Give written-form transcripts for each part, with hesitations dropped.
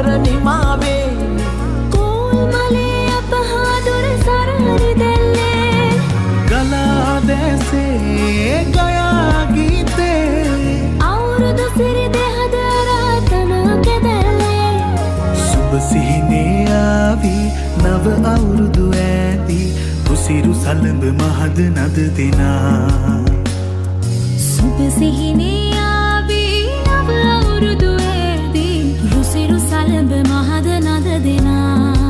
වසර නිමාවේ කෝල්මලේ අපහාදුර සරහරි දෙල්ලේ ගලා දැසේ ගයා ගීතේ අවුරුදු සිරි දෙහද රාතන කෙදල්ලේ සුබ සිහිනේ ආවි නව අවුරුදු ඇති කුසිරු සලඹ මහද නද දෙනා සුබ සිහිනේ ආවි නව අවුරුදු ඇති කුසිරු සලඹ මහද නද දෙනා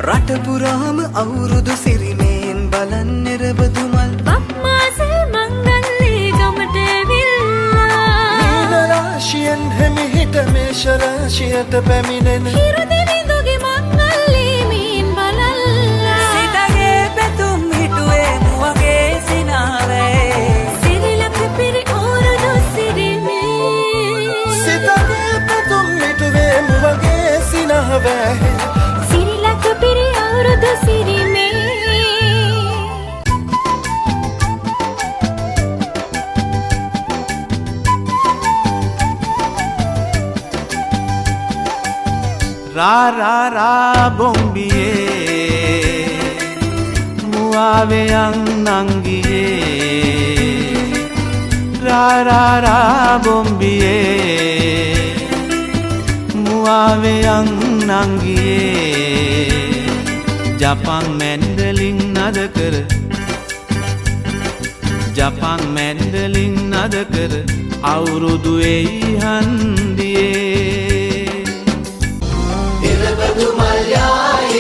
රටපුරාම අවුරුදු සිරිමෙන් බලන් නිරබදුමල් බක්මාසේ මංගල්ලේ ගමට ඇවිල්ලා නීල රාශියෙන් හිමිහිට මේෂ රාශියට පැමිණෙන හිරුදිවිඳුගේ මංගල්ලේ මීන් බලල්ලා සිතගේ පැතුම් හිටුවේ මුවගේ සිනාවේ සිරිලක පිරි අවුරුදු සිරිමේ සිතගේ පැතුම් හිටුවේ මුවගේ සිනහවේ සිරිලක පිරි අවුරුදු සිරිමේ रा रा रा बोंबिये मुआवे अंगिये रा रा रा बोंबिये मुआवे अंगिये जापान मैंडलिंग नद कर जापान मैंडलिंग नद कर අවුරුදු එයි හන්දියේ නිරබදු මල්යායි